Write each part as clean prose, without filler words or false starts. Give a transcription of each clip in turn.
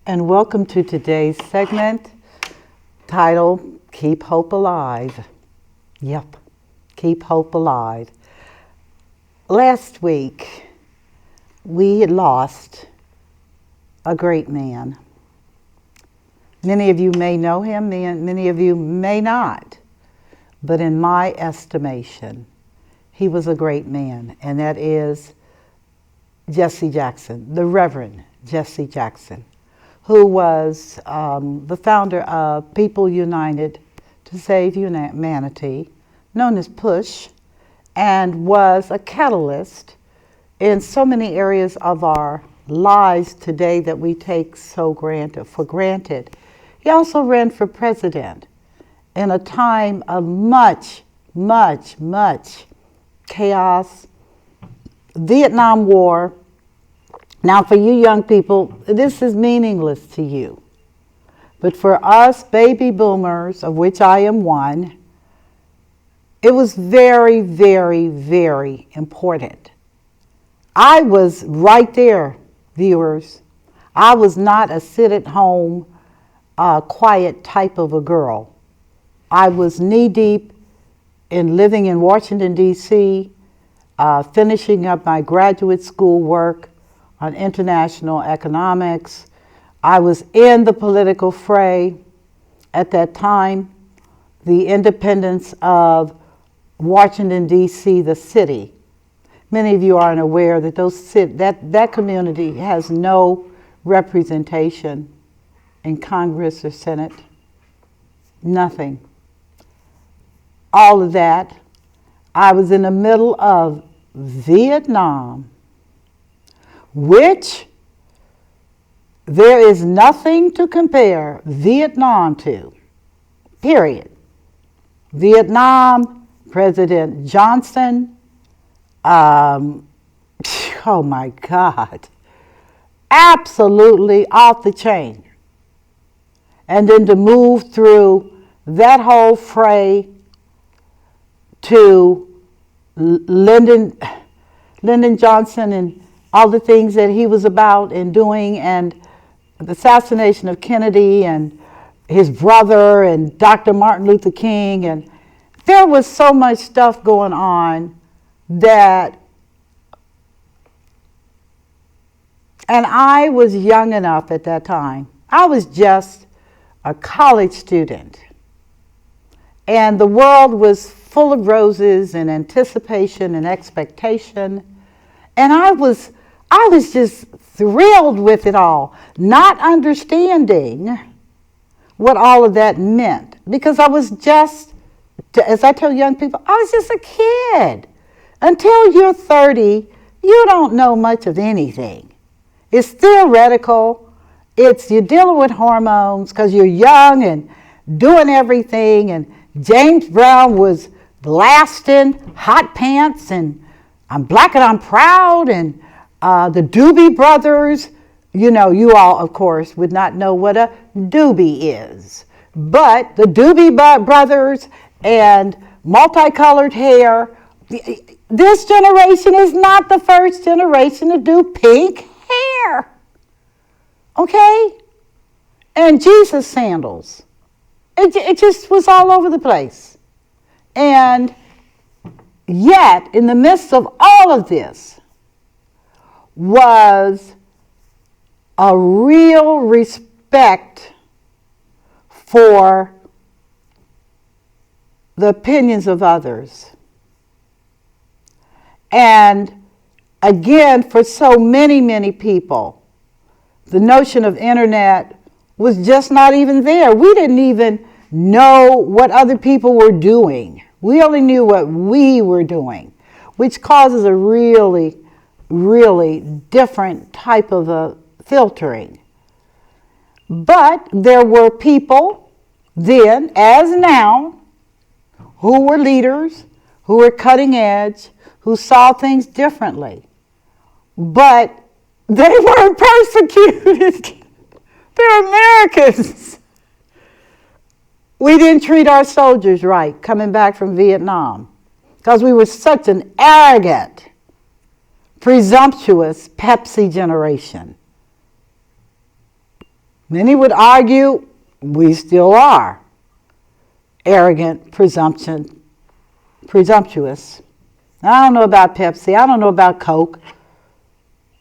and welcome to today's segment titled Keep Hope Alive. Yep, keep hope alive. Last week, we had lost a great man. Many of you may know him, many of you may not, but in my estimation, he was a great man, and that is Jesse Jackson, the Reverend Jesse Jackson, who was the founder of People United to Save Humanity, known as PUSH, and was a catalyst in so many areas of our lives today that we take for granted. He also ran for president in a time of much chaos, Vietnam War. Now, for you young people, this is meaningless to you. But for us baby boomers, of which I am one, it was very, very, very important. I was right there, viewers. I was not a sit-at-home, quiet type of a girl. I was knee-deep in living in Washington, D.C., finishing up my graduate school work on international economics. I was in the political fray at that time. The independence of Washington, D.C., the city. Many of you aren't aware that that community has no representation in Congress or Senate. Nothing. All of that. I was in the middle of Vietnam, which there is nothing to compare Vietnam to, period. Vietnam, President Johnson, oh my God, absolutely off the chain. And then to move through that whole fray to Lyndon Johnson and all the things that he was about and doing, and the assassination of Kennedy and his brother and Dr. Martin Luther King, and there was so much stuff going on that, and I was young enough at that time. I was just a college student, and the world was full of roses and anticipation and expectation, and I was just thrilled with it all, not understanding what all of that meant, because I was just, as I tell young people, I was just a kid. Until you're 30, you don't know much of anything. It's theoretical. You're dealing with hormones because you're young and doing everything, and James Brown was blasting Hot Pants and I'm Black and I'm Proud, and the Doobie Brothers. You know, you all, of course, would not know what a doobie is. But the Doobie Brothers and multicolored hair, this generation is not the first generation to do pink hair. Okay? And Jesus sandals. It just was all over the place. And yet, in the midst of all of this, was a real respect for the opinions of others. And again, for so many people, the notion of internet was just not even there. We didn't even know what other people were doing. We only knew what we were doing, which causes a really different type of a filtering. But there were people then, as now, who were leaders, who were cutting edge, who saw things differently. But they weren't persecuted. They're Americans. We didn't treat our soldiers right coming back from Vietnam because we were such an arrogant, presumptuous Pepsi generation. Many would argue we still are arrogant, presumptuous. I don't know about Pepsi. I don't know about Coke.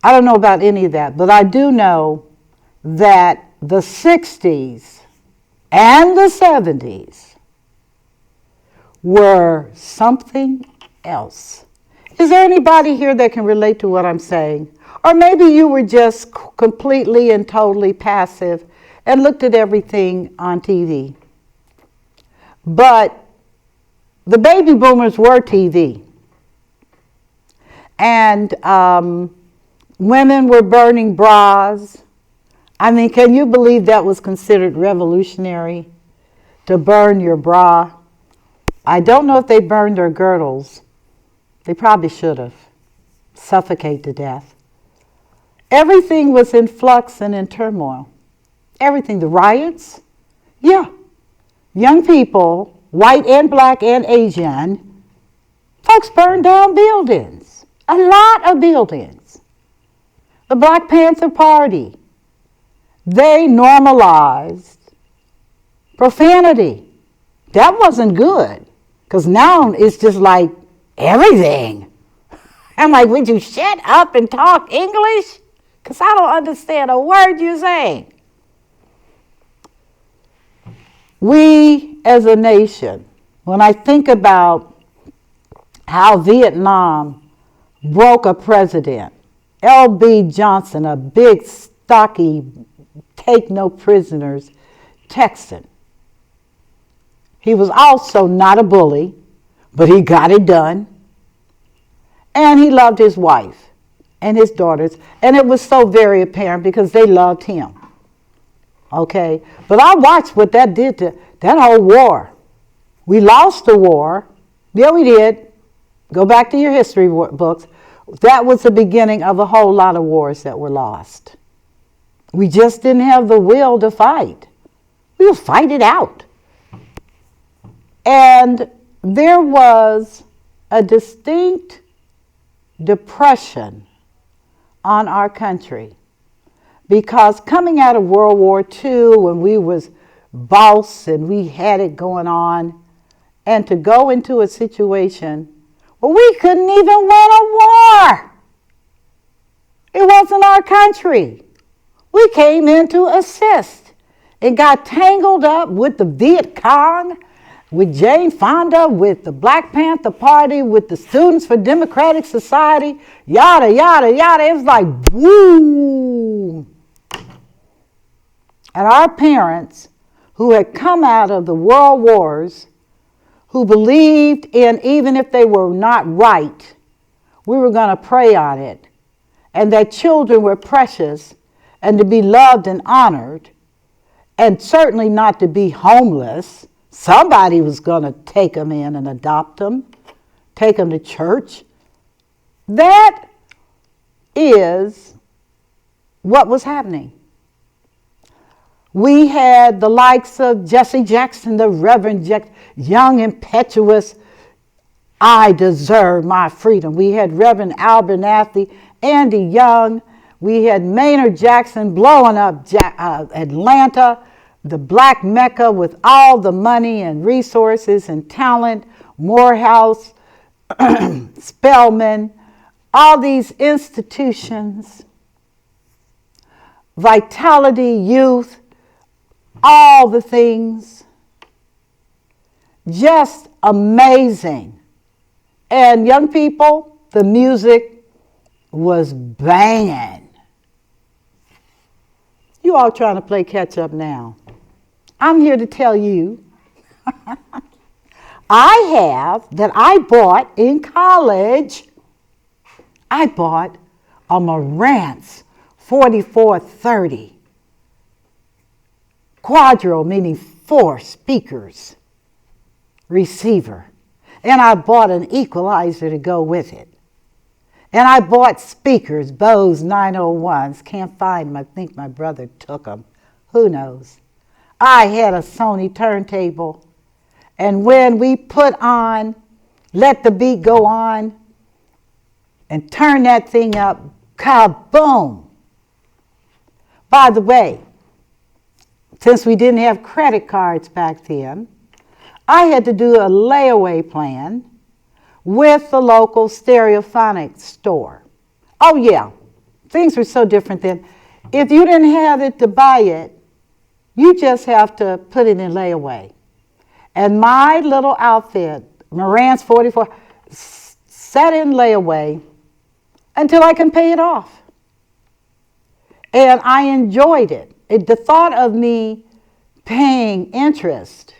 I don't know about any of that. But I do know that the 60s and the 70s were something else. Is there anybody here that can relate to what I'm saying? Or maybe you were just completely and totally passive and looked at everything on TV. But the baby boomers were TV. And women were burning bras. I mean, can you believe that was considered revolutionary, to burn your bra? I don't know if they burned their girdles. They probably should have. Suffocate to death. Everything was in flux and in turmoil. Everything. The riots. Yeah. Young people, white and black and Asian, folks burned down buildings. A lot of buildings. The Black Panther Party. They normalized profanity. That wasn't good. Because now it's just like everything. I'm like, would you shut up and talk English? Because I don't understand a word you're saying. We as a nation, when I think about how Vietnam broke a president, L.B. Johnson, a big, stocky, take no prisoners Texan. He was also not a bully, but he got it done. And he loved his wife and his daughters. And it was so very apparent because they loved him. Okay? But I watched what that did to that whole war. We lost the war. Yeah, we did. Go back to your history books. That was the beginning of a whole lot of wars that were lost. We just didn't have the will to fight. We would fight it out. And there was a distinct depression on our country because coming out of World War II when we was boss and we had it going on, and to go into a situation where we couldn't even win a war. It wasn't our country. We came in to assist and got tangled up with the Viet Cong, with Jane Fonda, with the Black Panther Party, with the Students for Democratic Society, yada, yada, yada. It was like, woo. And our parents, who had come out of the world wars, who believed in, even if they were not right, we were going to pray on it, and that children were precious and to be loved and honored, and certainly not to be homeless. Somebody was going to take them in and adopt them, take them to church. That is what was happening. We had the likes of Jesse Jackson, the Reverend Jackson, young, impetuous, I deserve my freedom. We had Reverend Abernathy, Andy Young. We had Maynard Jackson blowing up Atlanta, the Black Mecca with all the money and resources and talent, Morehouse, Spelman, all these institutions, Vitality, Youth, all the things. Just amazing. And young people, the music was banging. You all trying to play catch up now. I'm here to tell you, I bought in college, I bought a Marantz 4430. Quadro, meaning 4 speakers, receiver. And I bought an equalizer to go with it. And I bought speakers, Bose 901s. Can't find them. I think my brother took them. Who knows? I had a Sony turntable. And when we put on, let the beat go on, and turn that thing up, kaboom. By the way, since we didn't have credit cards back then, I had to do a layaway plan with the local stereophonic store. Oh yeah, things were so different then. If you didn't have it to buy it, you just have to put it in layaway. And my little outfit, Moran's 44, sat in layaway until I can pay it off. And I enjoyed it. The thought of me paying interest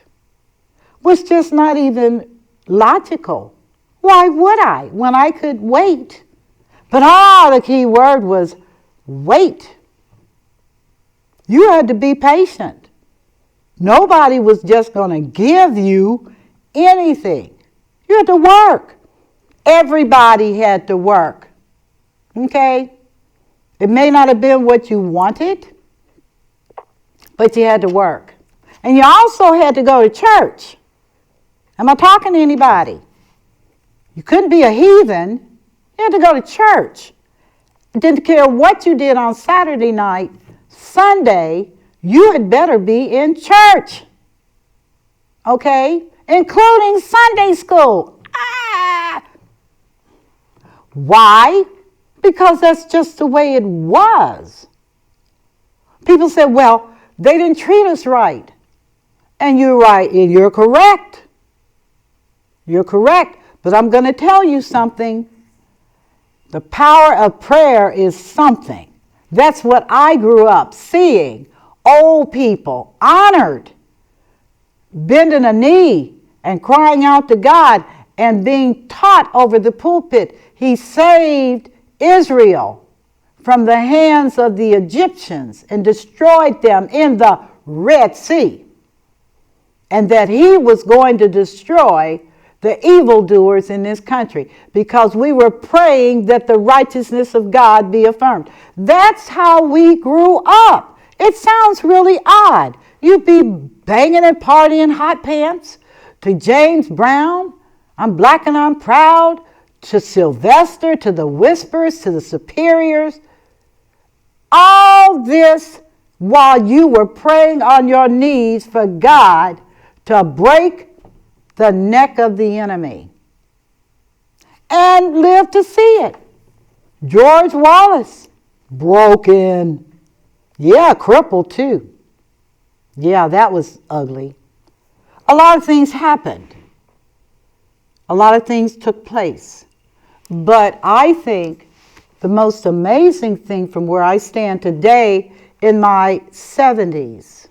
was just not even logical. Why would I when I could wait? But the key word was wait. You had to be patient. Nobody was just going to give you anything. You had to work. Everybody had to work. Okay? It may not have been what you wanted, but you had to work. And you also had to go to church. Am I talking to anybody? You couldn't be a heathen. You had to go to church. It didn't care what you did on Saturday night, Sunday, you had better be in church. Okay? Including Sunday school. Why? Because that's just the way it was. People said, well, they didn't treat us right. And you're right, and you're correct. You're correct. But I'm going to tell you something. The power of prayer is something. That's what I grew up seeing. Old people honored, bending a knee and crying out to God and being taught over the pulpit. He saved Israel from the hands of the Egyptians and destroyed them in the Red Sea. And that he was going to destroy the evildoers in this country because we were praying that the righteousness of God be affirmed. That's how we grew up. It sounds really odd. You'd be banging and partying hot pants to James Brown, I'm Black and I'm Proud, to Sylvester, to the Whispers, to the Superiors. All this while you were praying on your knees for God to break the neck of the enemy. And live to see it. George Wallace, broken. Yeah, crippled too. Yeah, that was ugly. A lot of things happened. A lot of things took place. But I think the most amazing thing from where I stand today in my 70s,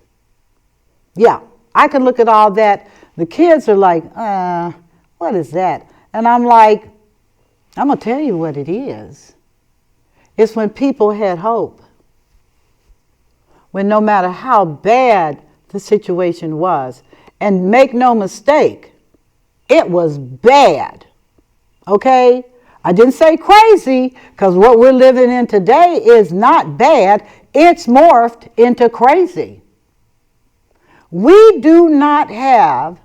yeah, I can look at all that. The kids are like, what is that? And I'm like, I'm going to tell you what it is. It's when people had hope. When no matter how bad the situation was, and make no mistake, it was bad. Okay? I didn't say crazy, because what we're living in today is not bad. It's morphed into crazy. We do not have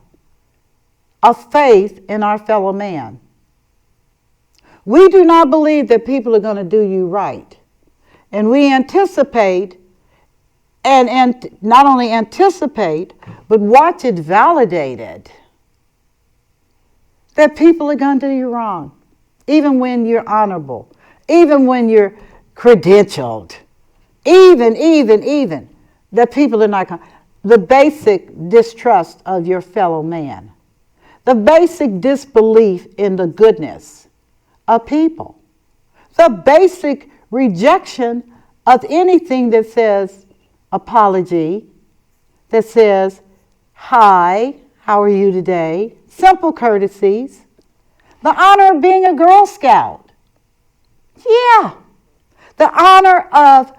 a faith in our fellow man. We do not believe that people are going to do you right. And we anticipate, and not only anticipate, but watch it validated, that people are going to do you wrong, even when you're honorable, even when you're credentialed, even, that people are not going to. The basic distrust of your fellow man. The basic disbelief in the goodness of people. The basic rejection of anything that says apology, that says, hi, how are you today? Simple courtesies. The honor of being a Girl Scout. Yeah. The honor of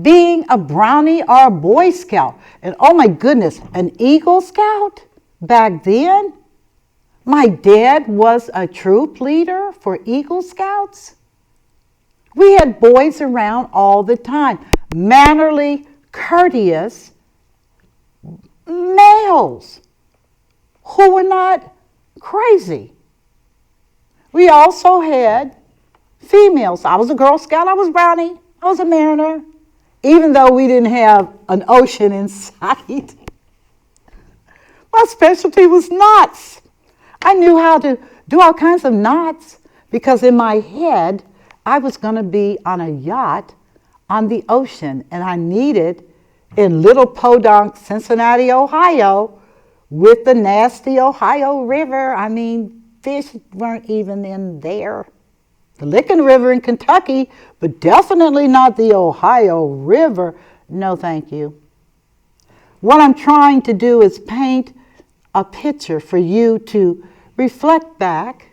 being a Brownie or a Boy Scout. And oh my goodness, an Eagle Scout back then? My dad was a troop leader for Eagle Scouts. We had boys around all the time, mannerly, courteous males who were not crazy. We also had females. I was a Girl Scout, I was Brownie, I was a Mariner, even though we didn't have an ocean in sight. My specialty was knots. I knew how to do all kinds of knots because in my head, I was going to be on a yacht on the ocean, and I needed in little podunk, Cincinnati, Ohio, with the nasty Ohio River. I mean, fish weren't even in there. The Licking River in Kentucky, but definitely not the Ohio River. No, thank you. What I'm trying to do is paint a picture for you to reflect back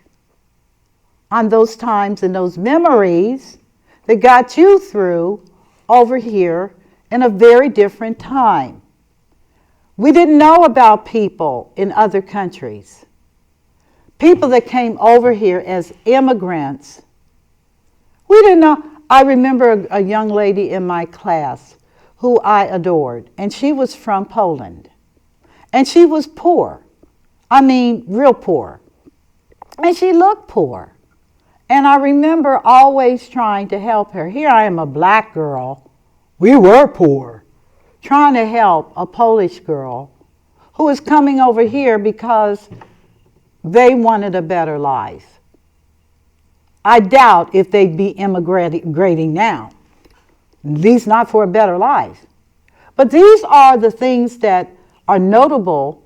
on those times and those memories that got you through over here in a very different time. We didn't know about people in other countries. People that came over here as immigrants. We didn't know. I remember a young lady in my class who I adored, and she was from Poland. And she was poor. I mean, real poor. And she looked poor. And I remember always trying to help her. Here I am, a black girl. We were poor. Trying to help a Polish girl who was coming over here because they wanted a better life. I doubt if they'd be immigrating now, at least not for a better life. But these are the things that are notable,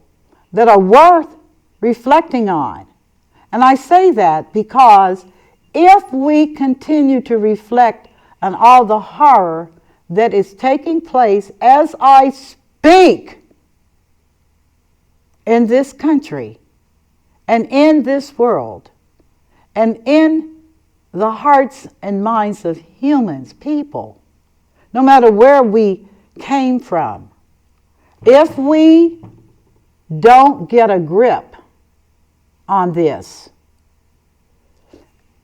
that are worth reflecting on. And I say that because if we continue to reflect on all the horror that is taking place as I speak in this country and in this world and in the hearts and minds of humans, people, no matter where we came from, if we don't get a grip on this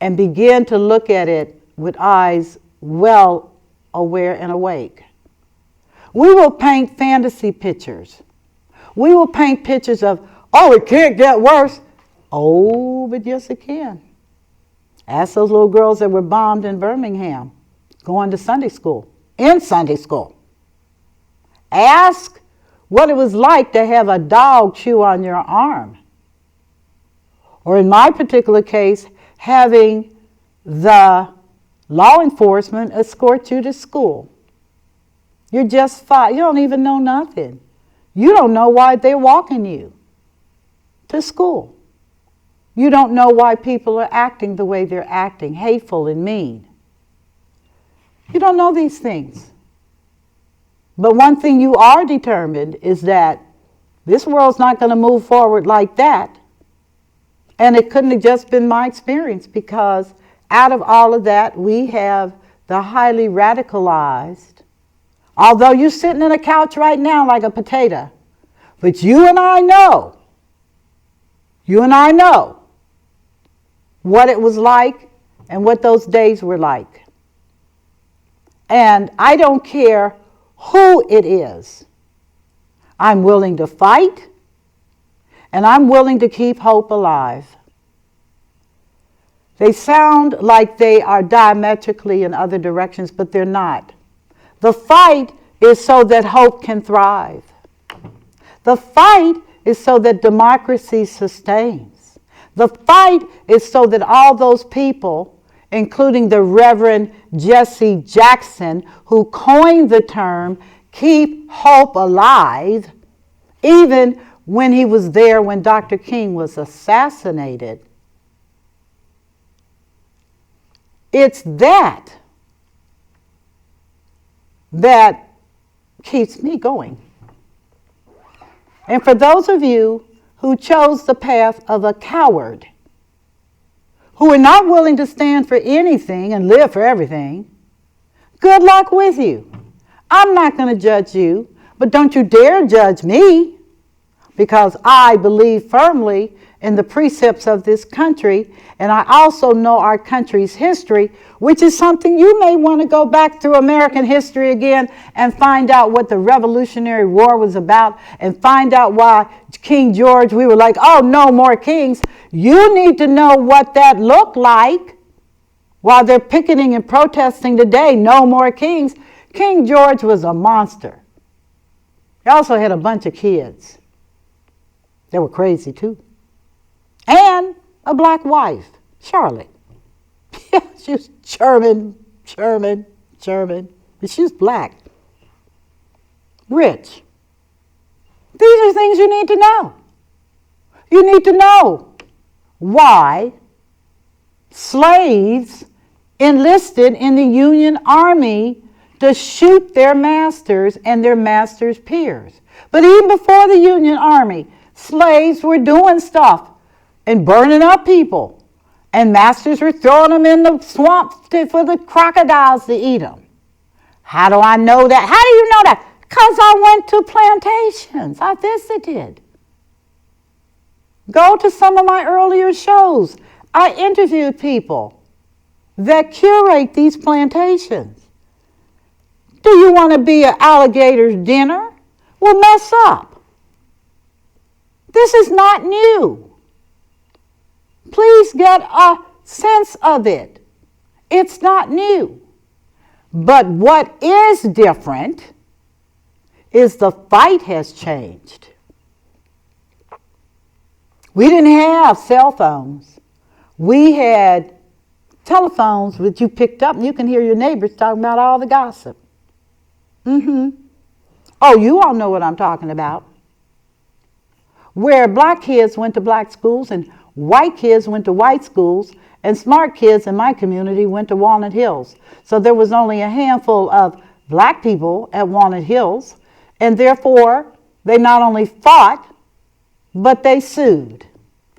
and begin to look at it with eyes well aware and awake, we will paint fantasy pictures. We will paint pictures of, oh, it can't get worse. Oh, but yes, it can. Ask those little girls that were bombed in Birmingham going to Sunday school, in Sunday school. Ask what it was like to have a dog chew on your arm. Or in my particular case, having the law enforcement escort you to school. You're just 5. You don't even know nothing. You don't know why they're walking you to school. You don't know why people are acting the way they're acting, hateful and mean. You don't know these things. But one thing you are determined is that this world's not going to move forward like that. And it couldn't have just been my experience, because out of all of that, we have the highly radicalized, although you're sitting in a couch right now like a potato, but you and I know what it was like and what those days were like. And I don't care who it is. I'm willing to fight, and I'm willing to keep hope alive. They sound like they are diametrically in other directions, but they're not. The fight is so that hope can thrive. The fight is so that democracy sustains. The fight is so that all those people, including the Reverend Jesse Jackson, who coined the term, keep hope alive, even when he was there when Dr. King was assassinated. It's that keeps me going. And for those of you who chose the path of a coward, who are not willing to stand for anything and live for everything, good luck with you. I'm not going to judge you, but don't you dare judge me, because I believe firmly in the precepts of this country, and I also know our country's history, which is something you may want to go back through American history again and find out what the Revolutionary War was about, and find out why King George, we were like, oh, no more kings. You need to know what that looked like while they're picketing and protesting today, no more kings. King George was a monster. He also had a bunch of kids. They were crazy too. And a black wife, Charlotte. Yeah, she was German. But she was black. Rich. These are things you need to know. You need to know why slaves enlisted in the Union Army to shoot their masters and their masters' peers. But even before the Union Army, slaves were doing stuff and burning up people. And masters were throwing them in the swamp for the crocodiles to eat them. How do I know that? How do you know that? Because I went to plantations. I visited. Go to some of my earlier shows. I interviewed people that curate these plantations. Do you want to be an alligator's dinner? Well, mess up. This is not new. Please get a sense of it. It's not new. But what is different is the fight has changed. We didn't have cell phones. We had telephones that you picked up and you can hear your neighbors talking about all the gossip. Oh, you all know what I'm talking about. Where black kids went to black schools and white kids went to white schools, and smart kids in my community went to Walnut Hills. So there was only a handful of black people at Walnut Hills, and therefore they not only fought, but they sued.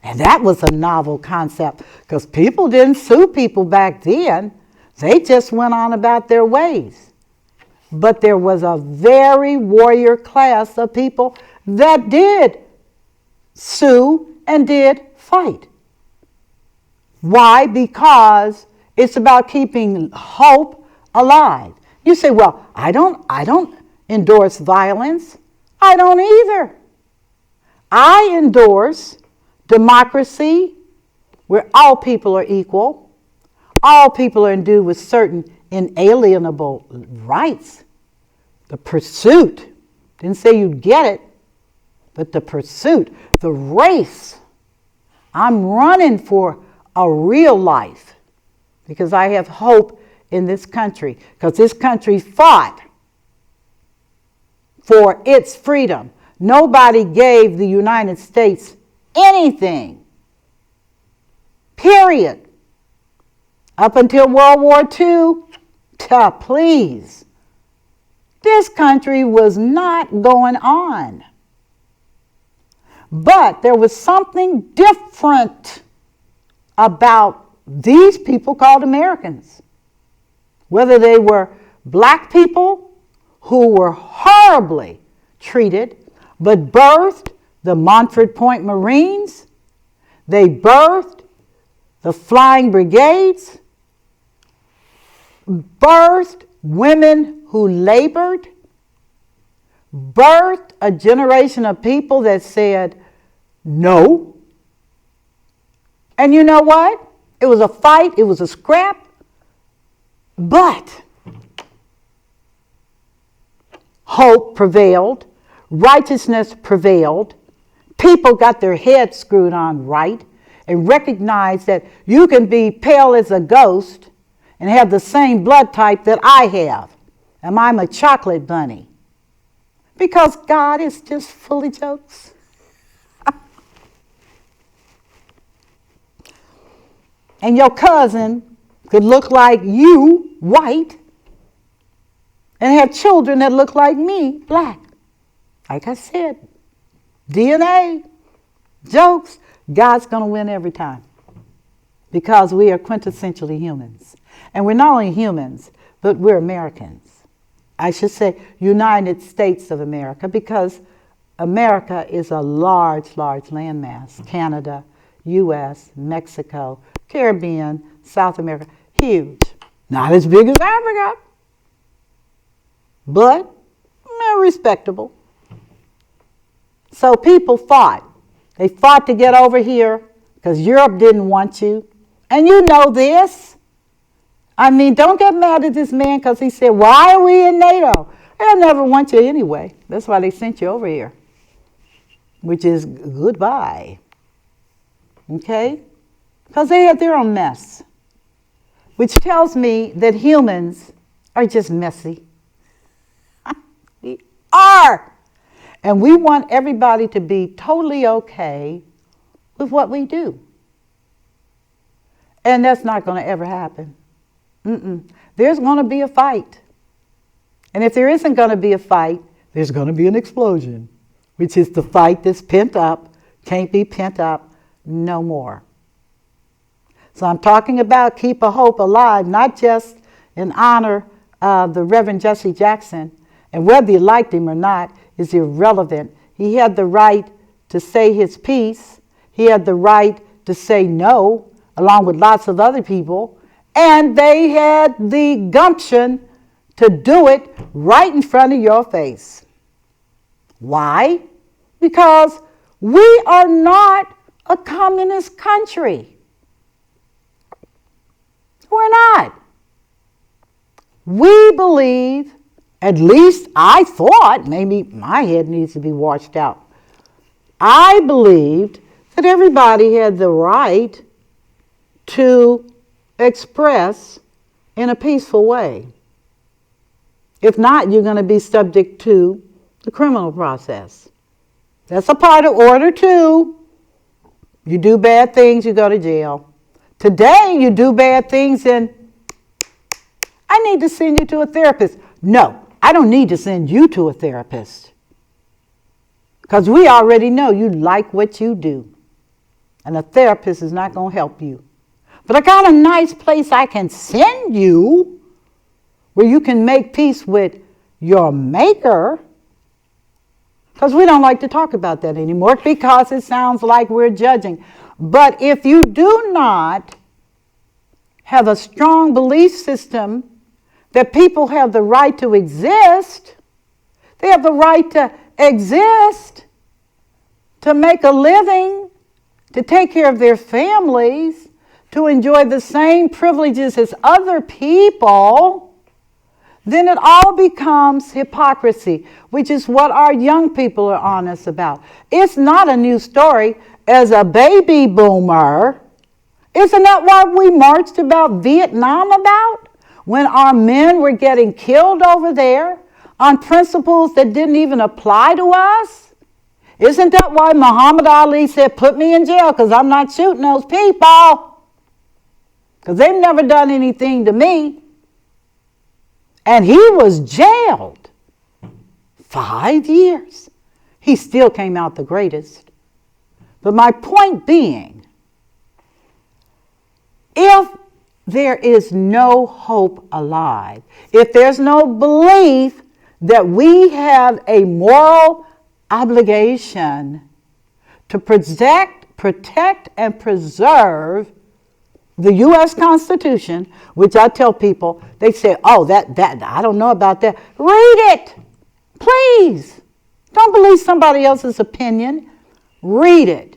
And that was a novel concept, because people didn't sue people back then. They just went on about their ways. But there was a very warrior class of people that did sue and did fight. Why? Because it's about keeping hope alive. You say, well, I don't endorse violence. I don't either. I endorse democracy, where all people are equal. All people are endued with certain inalienable rights. The pursuit, didn't say you'd get it, but the pursuit, the race. I'm running for a real life because I have hope in this country, because this country fought for its freedom. Nobody gave the United States anything, period. Up until World War II, please. This country was not going on. But there was something different about these people called Americans. Whether they were black people who were horribly treated, but birthed the Montford Point Marines, they birthed the Flying Brigades, birthed women who labored, birthed a generation of people that said no. And you know what? It was a fight, it was a scrap, but hope prevailed, righteousness prevailed, people got their heads screwed on right and recognized that you can be pale as a ghost and have the same blood type that I have. And I'm a chocolate bunny. Because God is just full of jokes. And your cousin could look like you, white, and have children that look like me, black. Like I said, DNA, jokes, God's going to win every time. Because we are quintessentially humans. And we're not only humans, but we're Americans. I should say United States of America, because America is a large, large landmass. Canada, U.S., Mexico, Caribbean, South America, huge. Not as big as Africa, but respectable. So people fought. They fought to get over here because Europe didn't want you. And you know this. I mean, don't get mad at this man because he said, why are we in NATO? They'll never want you anyway. That's why they sent you over here, which is goodbye. Okay? Because they have their own mess, which tells me that humans are just messy. We are. And we want everybody to be totally okay with what we do. And that's not going to ever happen. There's going to be a fight. And if there isn't going to be a fight, there's going to be an explosion, which is the fight that's pent up, can't be pent up no more. So I'm talking about keep a hope alive, not just in honor of the Reverend Jesse Jackson, and whether you liked him or not is irrelevant. He had the right to say his piece. He had the right to say no, along with lots of other people. And they had the gumption to do it right in front of your face. Why? Because we are not a communist country. We're not. We believe, at least I thought, maybe my head needs to be washed out. I believed that everybody had the right to express in a peaceful way. If not, you're going to be subject to the criminal process. That's a part of order 2. You do bad things, you go to jail. Today, you do bad things and I need to send you to a therapist. No, I don't need to send you to a therapist. Because we already know you like what you do. And a therapist is not going to help you. But I got a nice place I can send you where you can make peace with your maker. Because we don't like to talk about that anymore because it sounds like we're judging. But if you do not have a strong belief system that people have the right to exist, they have the right to exist, to make a living, to take care of their families, to enjoy the same privileges as other people, then it all becomes hypocrisy, which is what our young people are honest about. It's not a new story. As a baby boomer, isn't that what we marched about Vietnam about? When our men were getting killed over there on principles that didn't even apply to us? Isn't that why Muhammad Ali said, put me in jail because I'm not shooting those people? Because they've never done anything to me. And he was jailed 5 years. He still came out the greatest. But my point being, if there is no hope alive, if there's no belief that we have a moral obligation to protect and preserve the U.S. Constitution, which I tell people, they say, oh, that I don't know about that. Read it, please. Don't believe somebody else's opinion. Read it.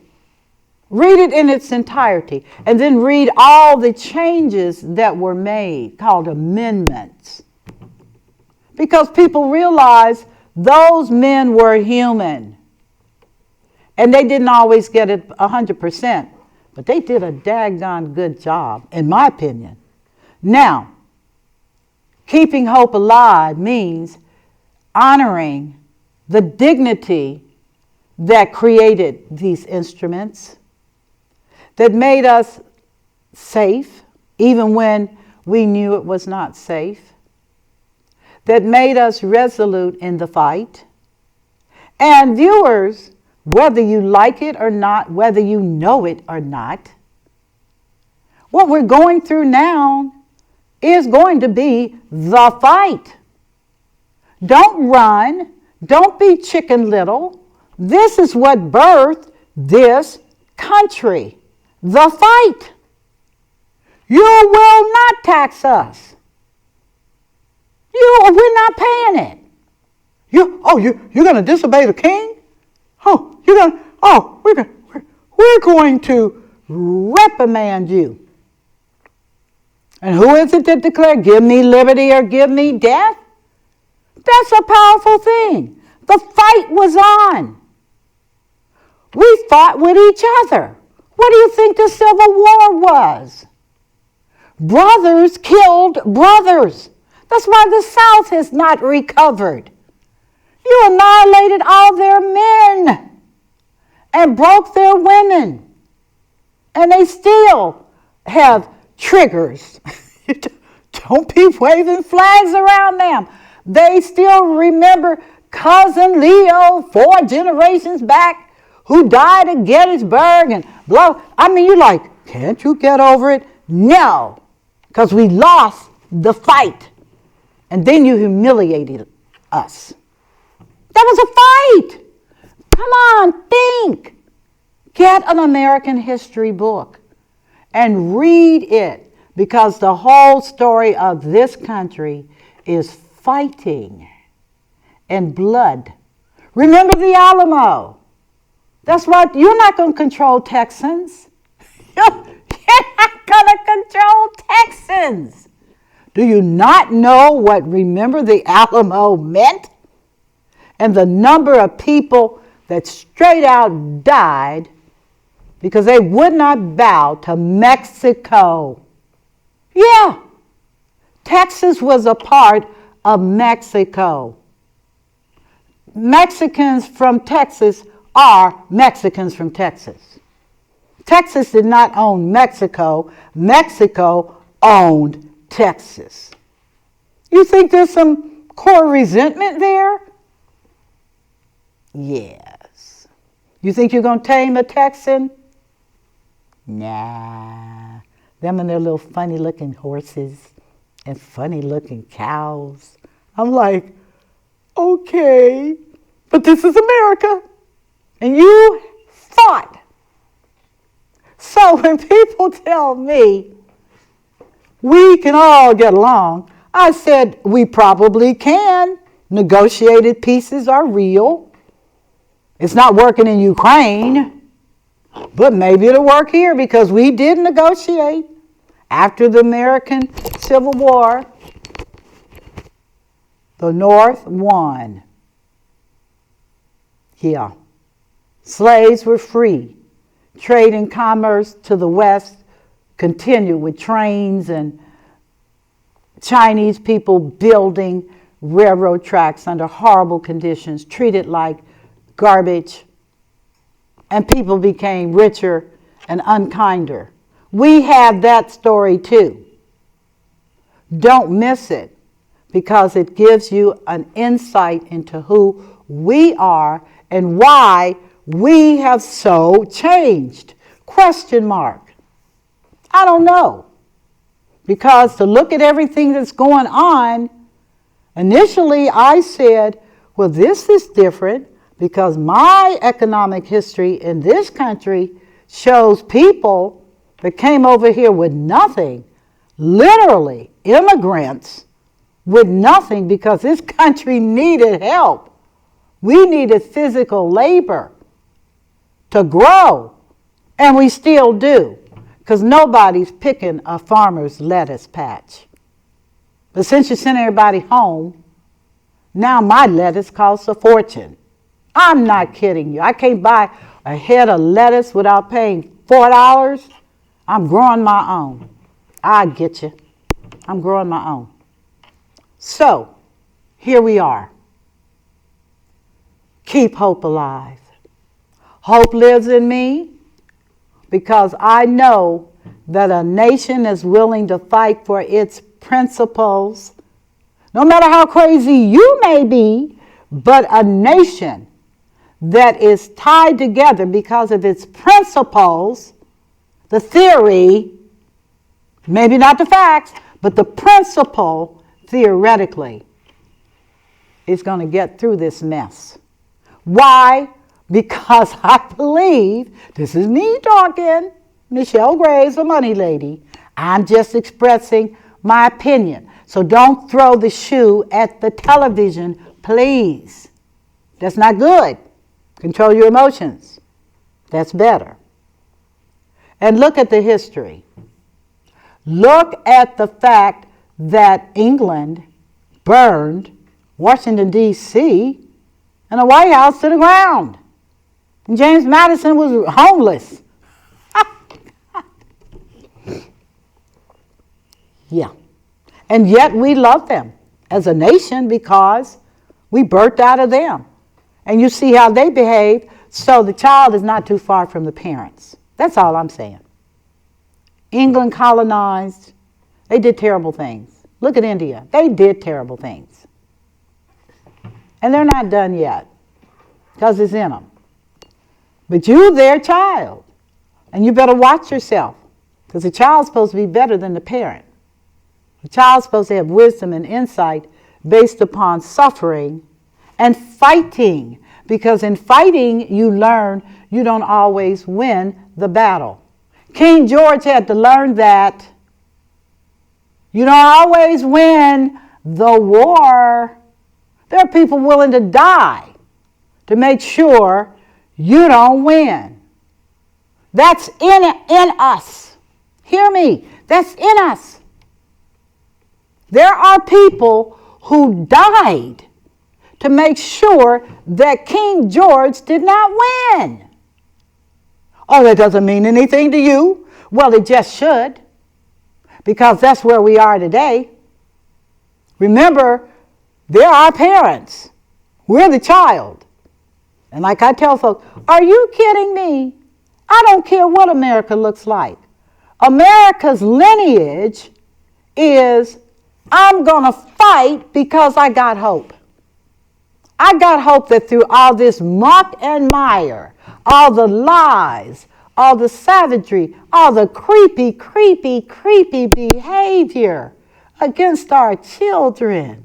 Read it in its entirety. And then read all the changes that were made, called amendments. Because people realize those men were human. And they didn't always get it 100%. But they did a daggone good job, in my opinion. Now, keeping hope alive means honoring the dignity that created these instruments, that made us safe, even when we knew it was not safe, that made us resolute in the fight. And viewers, whether you like it or not, whether you know it or not, what we're going through now is going to be the fight. Don't run. Don't be Chicken Little. This is what birthed this country. The fight. You will not tax us. We're not paying it. You're going to disobey the king? We're going to reprimand you. And who is it that declared, give me liberty or give me death? That's a powerful thing. The fight was on. We fought with each other. What do you think the Civil War was? Brothers killed brothers. That's why the South has not recovered. You annihilated all their men and broke their women. And they still have triggers. Don't be waving flags around them. They still remember Cousin Leo 4 generations back who died at Gettysburg and blah. I mean, you're like, can't you get over it? No, because we lost the fight. And then you humiliated us. That was a fight. Come on, think. Get an American history book and read it, because the whole story of this country is fighting and blood. Remember the Alamo. That's what, you're not going to control Texans. You're not going to control Texans. Do you not know what remember the Alamo meant? And the number of people that straight out died because they would not bow to Mexico. Yeah, Texas was a part of Mexico. Mexicans from Texas are Mexicans from Texas. Texas did not own Mexico. Mexico owned Texas. You think there's some core resentment there? Yes. You think you're going to tame a Texan? Nah. Them and their little funny looking horses and funny looking cows. I'm like, okay, but this is America. And you fought. So when people tell me we can all get along, I said we probably can. Negotiated pieces are real. It's not working in Ukraine, but maybe it'll work here, because we did negotiate after the American Civil War. The North won. Yeah. Slaves were free. Trade and commerce to the West continued with trains and Chinese people building railroad tracks under horrible conditions, treated like garbage, and people became richer and unkinder. We have that story too. Don't miss it, because it gives you an insight into who we are and why we have so changed. Question mark. I don't know. Because to look at everything that's going on, initially I said, well, this is different, because my economic history in this country shows people that came over here with nothing, literally immigrants with nothing, because this country needed help. We needed physical labor to grow, and we still do, because nobody's picking a farmer's lettuce patch. But since you sent everybody home, now my lettuce costs a fortune. I'm not kidding you. I can't buy a head of lettuce without paying $4. I'm growing my own. I get you. I'm growing my own. So, here we are. Keep hope alive. Hope lives in me, because I know that a nation is willing to fight for its principles, no matter how crazy you may be, but a nation that is tied together because of its principles, the theory, maybe not the facts, but the principle theoretically is going to get through this mess. Why? Because I believe, this is me talking, Michelle Graves, the money lady. I'm just expressing my opinion. So don't throw the shoe at the television, please. That's not good. Control your emotions. That's better. And look at the history. Look at the fact that England burned Washington, D.C., and the White House to the ground. And James Madison was homeless. Yeah. And yet we love them as a nation because we birthed out of them. And you see how they behave, so the child is not too far from the parents. That's all I'm saying. England colonized. They did terrible things. Look at India. They did terrible things. And they're not done yet because it's in them. But you're their child. And you better watch yourself because the child's supposed to be better than the parent. The child's supposed to have wisdom and insight based upon suffering and fighting. Because in fighting, you learn you don't always win the battle. King George had to learn that you don't always win the war. There are people willing to die to make sure you don't win. That's in us. Hear me. That's in us. There are people who died to make sure that King George did not win. Oh, that doesn't mean anything to you. Well, it just should, because that's where we are today. Remember, they're our parents. We're the child. And like I tell folks, are you kidding me? I don't care what America looks like. America's lineage is, I'm going to fight because I got hope. I got hope that through all this muck and mire, all the lies, all the savagery, all the creepy behavior against our children,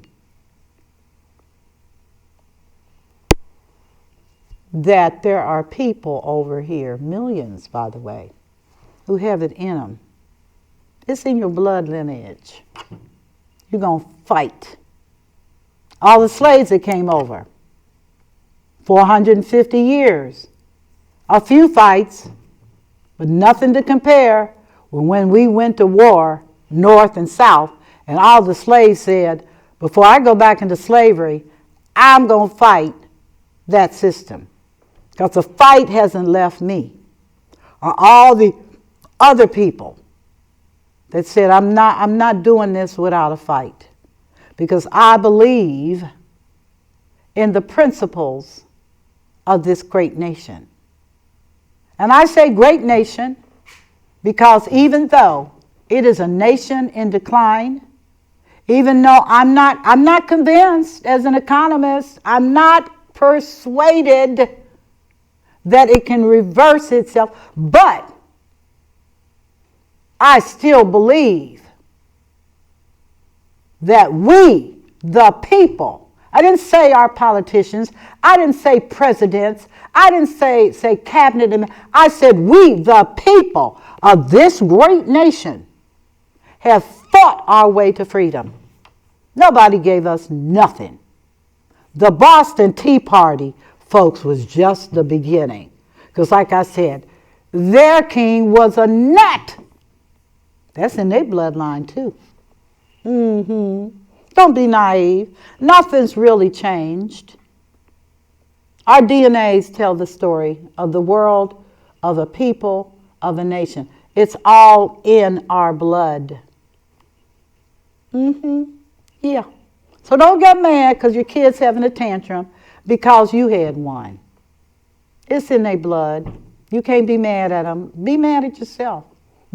that there are people over here, millions, by the way, who have it in them. It's in your blood lineage. You're going to fight. All the slaves that came over, 450 years. A few fights, but nothing to compare with when we went to war, North and South, and all the slaves said, before I go back into slavery, I'm going to fight that system. Because the fight hasn't left me. Or all the other people that said, I'm not doing this without a fight. Because I believe in the principles of this great nation. And I say great nation because even though it is a nation in decline, even though I'm not convinced as an economist, I'm not persuaded that it can reverse itself, but I still believe that we, the people, I didn't say our politicians, I didn't say presidents, I didn't say cabinet, I said we, the people of this great nation, have fought our way to freedom. Nobody gave us nothing. The Boston Tea Party, folks, was just the beginning. Because like I said, their king was a nut. That's in their bloodline too. Don't be naive. Nothing's really changed. Our DNAs tell the story of the world, of a people, of a nation. It's all in our blood. Yeah. So don't get mad because your kid's having a tantrum because you had one. It's in their blood. You can't be mad at them. Be mad at yourself.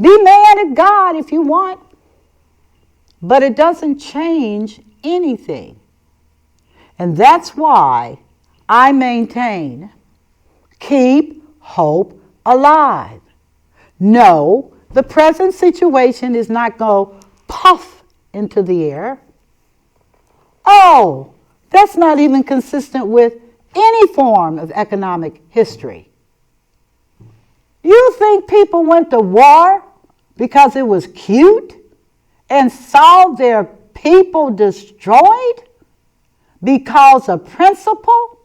Be mad at God if you want. But it doesn't change anything. And that's why I maintain, keep hope alive. No, the present situation is not going to puff into the air. Oh, that's not even consistent with any form of economic history. You think people went to war because it was cute and saw their people destroyed because of principle?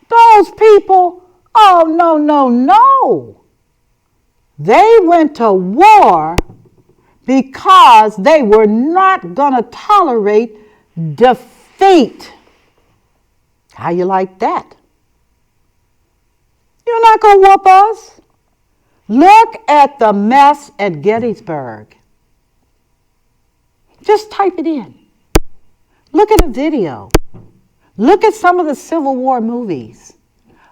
Those people, oh, no. They went to war because they were not going to tolerate defeat. How you like that? You're not going to whoop us. Look at the mess at Gettysburg. Just type it in. Look at a video. Look at some of the Civil War movies.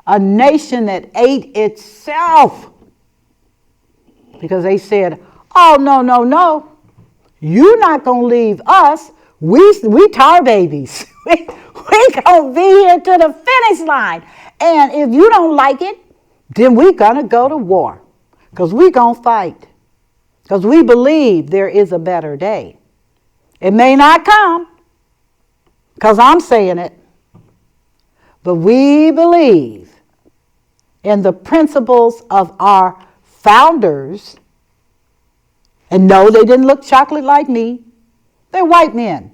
A nation that ate itself because they said, oh, no. You're not going to leave us. We tar babies. we going to be here to the finish line. And if you don't like it, then we're going to go to war. Because we're going to fight. Because we believe there is a better day. It may not come. Because I'm saying it. But we believe in the principles of our founders. And no, they didn't look chocolate like me. They're white men.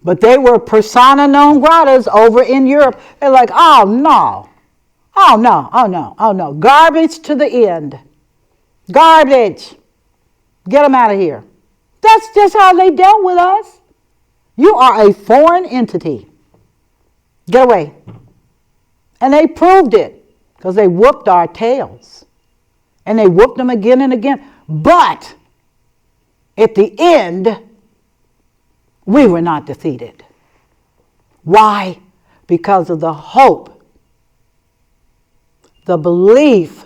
But they were persona non gratas over in Europe. They're like, oh no. Garbage to the end. Garbage. Get them out of here. That's just how they dealt with us. You are a foreign entity. Get away. And they proved it because they whooped our tails. And they whooped them again and again. But at the end, we were not defeated. Why? Because of the hope, the belief,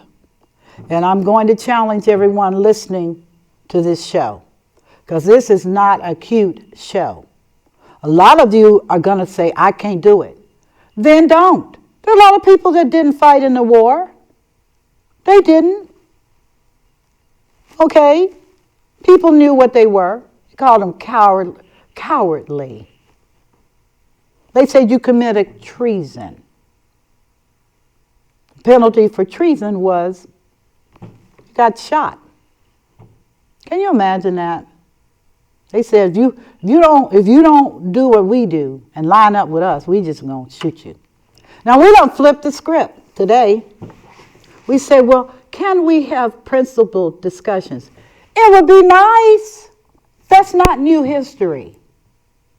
and I'm going to challenge everyone listening to this show, because this is not a cute show. A lot of you are going to say, I can't do it. Then don't. There are a lot of people that didn't fight in the war. They didn't. Okay? People knew what they were. They called them cowardly. They said you committed treason. The penalty for treason was you got shot. Can you imagine that? They said if you don't do what we do and line up with us, we just gonna shoot you. Now we don't flip the script today. We say, well, can we have principled discussions? It would be nice. That's not new history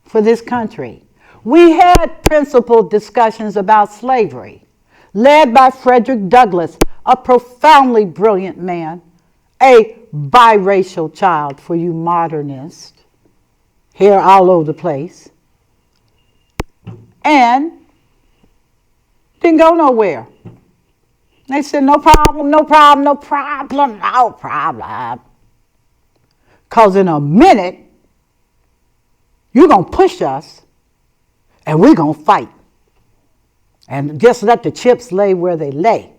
for this country. We had principled discussions about slavery, led by Frederick Douglass, a profoundly brilliant man, a biracial child for you modernists, here all over the place, and didn't go nowhere. They said, no problem. Because in a minute, you're going to push us, and we're going to fight. And just let the chips lay where they lay.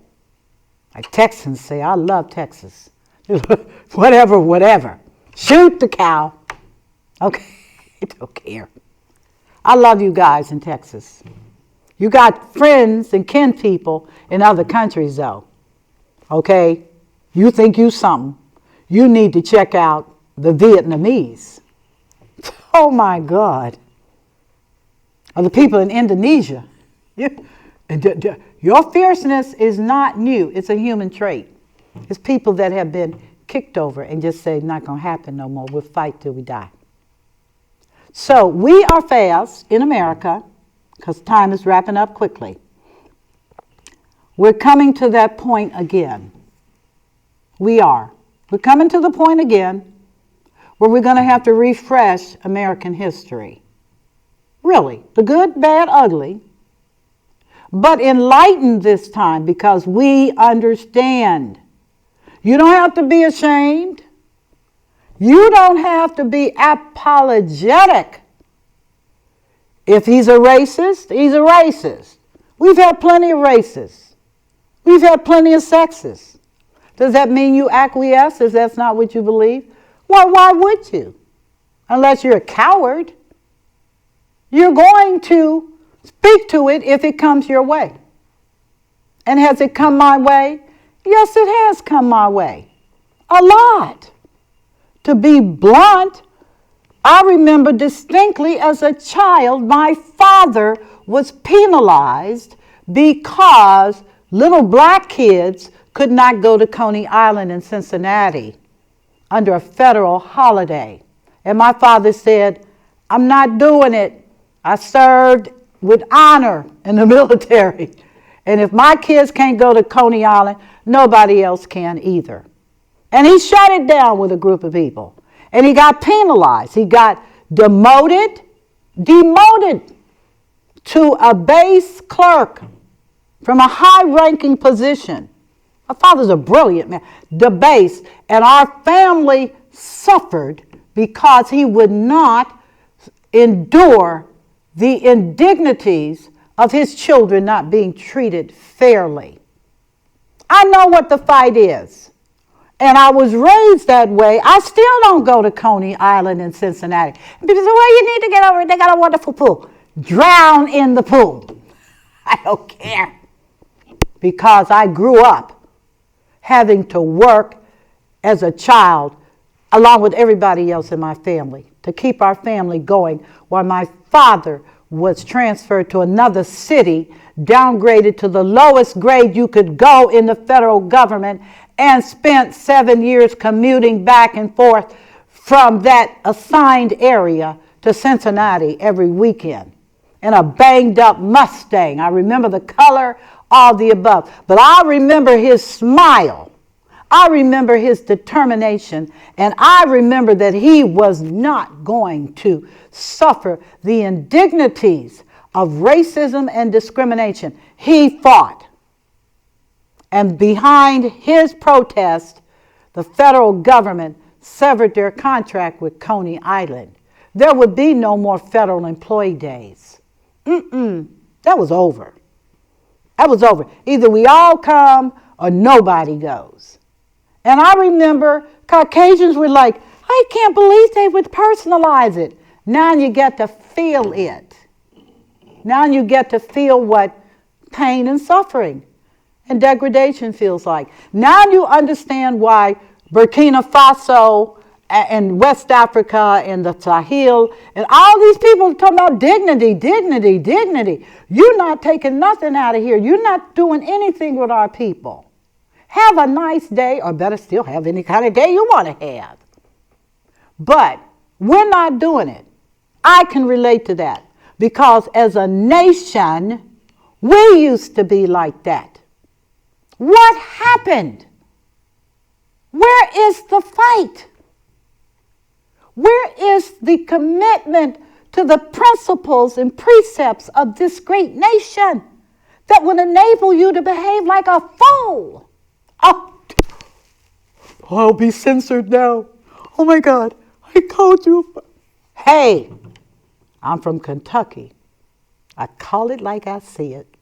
Like Texans say, I love Texas. whatever. Shoot the cow. Okay, don't care. I love you guys in Texas. You got friends and kin people in other countries, though. Okay? You think you something. You need to check out the Vietnamese. Oh, my God. Or the people in Indonesia. Your fierceness is not new. It's a human trait. It's people that have been kicked over and just say, not going to happen no more. We'll fight till we die. So we are fast in America, because time is wrapping up quickly. We're coming to that point again. We are. We're coming to the point again where we're going to have to refresh American history. Really, the good, bad, ugly, but enlightened this time because we understand. You don't have to be ashamed. You don't have to be apologetic. If he's a racist, he's a racist. We've had plenty of racists. We've had plenty of sexists. Does that mean you acquiesce if that's not what you believe? Well, why would you? Unless you're a coward. You're going to speak to it if it comes your way. And has it come my way? Yes, it has come my way. A lot. To be blunt, I remember distinctly as a child, my father was penalized because little black kids could not go to Coney Island in Cincinnati under a federal holiday. And my father said, I'm not doing it. I served with honor in the military. And if my kids can't go to Coney Island, nobody else can either. And he shut it down with a group of people. And he got penalized. He got demoted to a base clerk from a high-ranking position. My father's a brilliant man. Debased. And our family suffered because he would not endure the indignities of his children not being treated fairly. I know what the fight is. And I was raised that way. I still don't go to Coney Island in Cincinnati. And people say, well, you need to get over it. They got a wonderful pool. Drown in the pool. I don't care. Because I grew up having to work as a child along with everybody else in my family to keep our family going while my father was transferred to another city, downgraded to the lowest grade you could go in the federal government, and spent 7 years commuting back and forth from that assigned area to Cincinnati every weekend in a banged up Mustang. I remember the color, all the above. But I remember his smile. I remember his determination. And I remember that he was not going to suffer the indignities of racism and discrimination. He fought. And behind his protest, the federal government severed their contract with Coney Island. There would be no more federal employee days. That was over. That was over. Either we all come or nobody goes. And I remember Caucasians were like, I can't believe they would personalize it. Now you get to feel it. Now you get to feel what pain and suffering and degradation feels like. Now you understand why Burkina Faso and West Africa and the Sahel and all these people talking about dignity, dignity, dignity. You're not taking nothing out of here. You're not doing anything with our people. Have a nice day, or better still, have any kind of day you want to have. But we're not doing it. I can relate to that because as a nation, we used to be like that. What happened? Where is the fight? Where is the commitment to the principles and precepts of this great nation that would enable you to behave like a fool? Oh, I'll be censored now. Oh my God, I called you. Hey, I'm from Kentucky. I call it like I see it.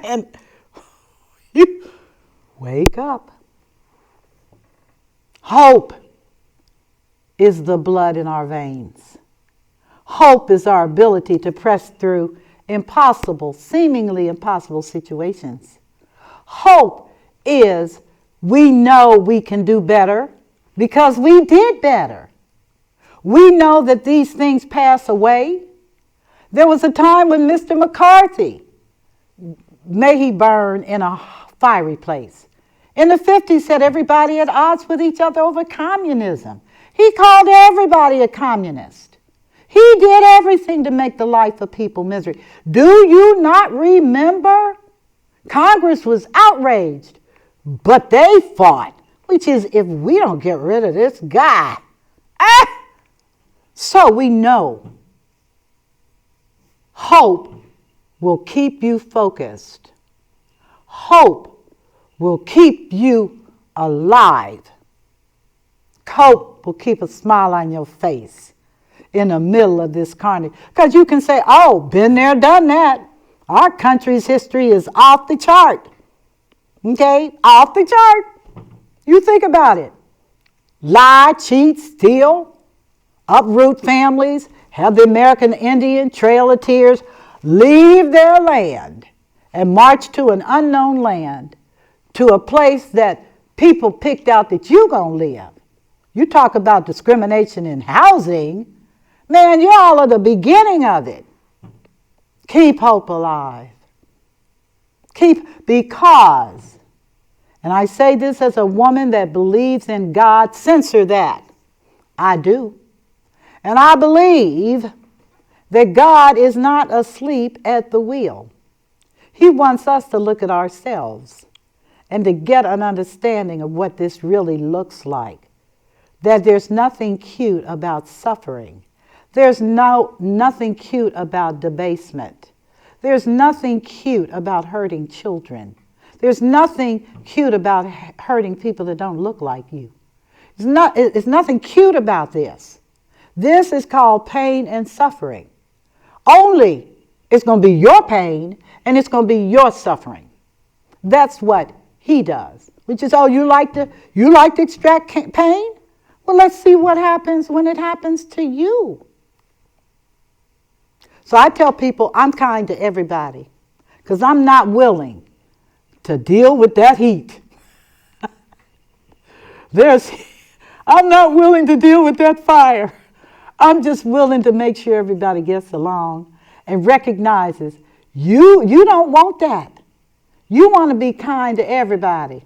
And you wake up. Hope is the blood in our veins. Hope is our ability to press through impossible, seemingly impossible situations. Hope is we know we can do better because we did better. We know that these things pass away. There was a time when Mr. McCarthy, may he burn in a fiery place, in the 50s said everybody at odds with each other over communism. He called everybody a communist. He did everything to make the life of people misery. Do you not remember? Congress was outraged, but they fought, which is if we don't get rid of this guy. So we know hope will keep you focused. Hope will keep you alive. Hope will keep a smile on your face in the middle of this carnage. Because you can say, oh, been there, done that. Our country's history is off the chart. Okay? Off the chart. You think about it. Lie, cheat, steal, uproot families, have the American Indian Trail of Tears leave their land and march to an unknown land, to a place that people picked out that you're going to live. You talk about discrimination in housing, man, you're all at the beginning of it. Keep hope alive. Because And I say this as a woman that believes in God. Censor that. I do. And I believe that God is not asleep at the wheel. He wants us to look at ourselves and to get an understanding of what this really looks like. That there's nothing cute about suffering. There's nothing cute about debasement. There's nothing cute about hurting children. There's nothing cute about hurting people that don't look like you. It's nothing cute about this. This is called pain and suffering. Only it's going to be your pain and it's going to be your suffering. That's what he does. Which is, oh, you like to extract pain? Well, let's see what happens when it happens to you. So I tell people I'm kind to everybody because I'm not willing to deal with that heat. I'm not willing to deal with that fire. I'm just willing to make sure everybody gets along and recognizes you don't want that. You want to be kind to everybody.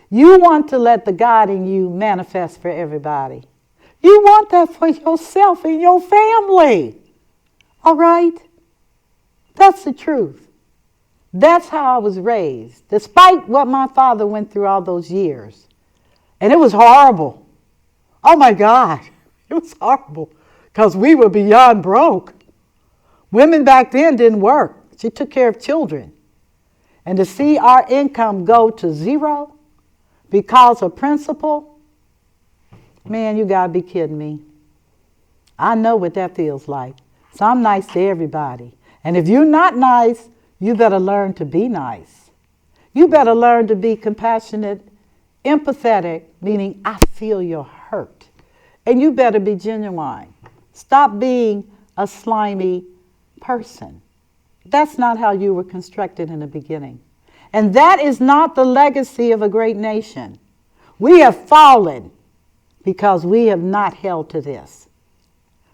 You want to let the God in you manifest for everybody. You want that for yourself and your family. All right? That's the truth. That's how I was raised, despite what my father went through all those years. And it was horrible. Oh my God, it was horrible because we were beyond broke. Women back then didn't work. She took care of children. And to see our income go to zero because of principle, man, you got to be kidding me. I know what that feels like. So I'm nice to everybody. And if you're not nice, you better learn to be nice. You better learn to be compassionate, empathetic, meaning I feel your hurt. And you better be genuine. Stop being a slimy person. That's not how you were constructed in the beginning. And that is not the legacy of a great nation. We have fallen because we have not held to this.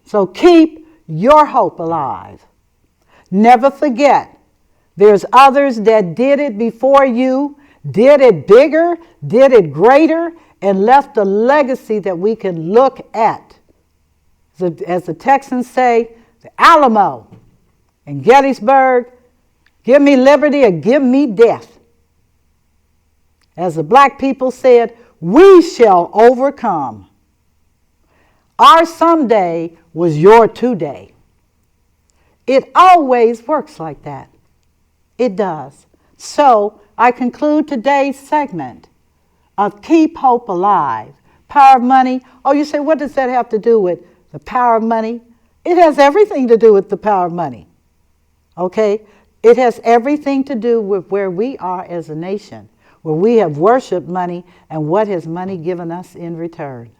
So keep your hope alive. Never forget, there's others that did it before you, did it bigger, did it greater, and left a legacy that we can look at. As the Texans say, the Alamo and Gettysburg, give me liberty or give me death. As the black people said, we shall overcome. Our someday was your today. It always works like that. It does. So I conclude today's segment of Keep Hope Alive. Power of money. Oh, you say, what does that have to do with the power of money? It has everything to do with the power of money. Okay? It has everything to do with where we are as a nation, where we have worshiped money and what has money given us in return.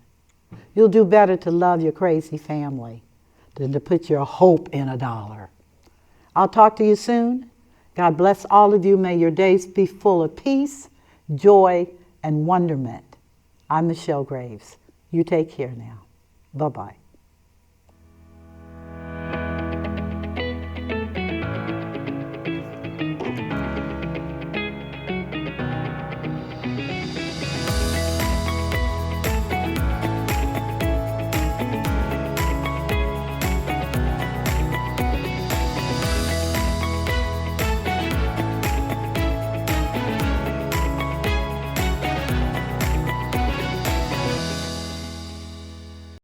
You'll do better to love your crazy family than to put your hope in a dollar. I'll talk to you soon. God bless all of you. May your days be full of peace, joy, and wonderment. I'm Michelle Graves. You take care now. Bye-bye.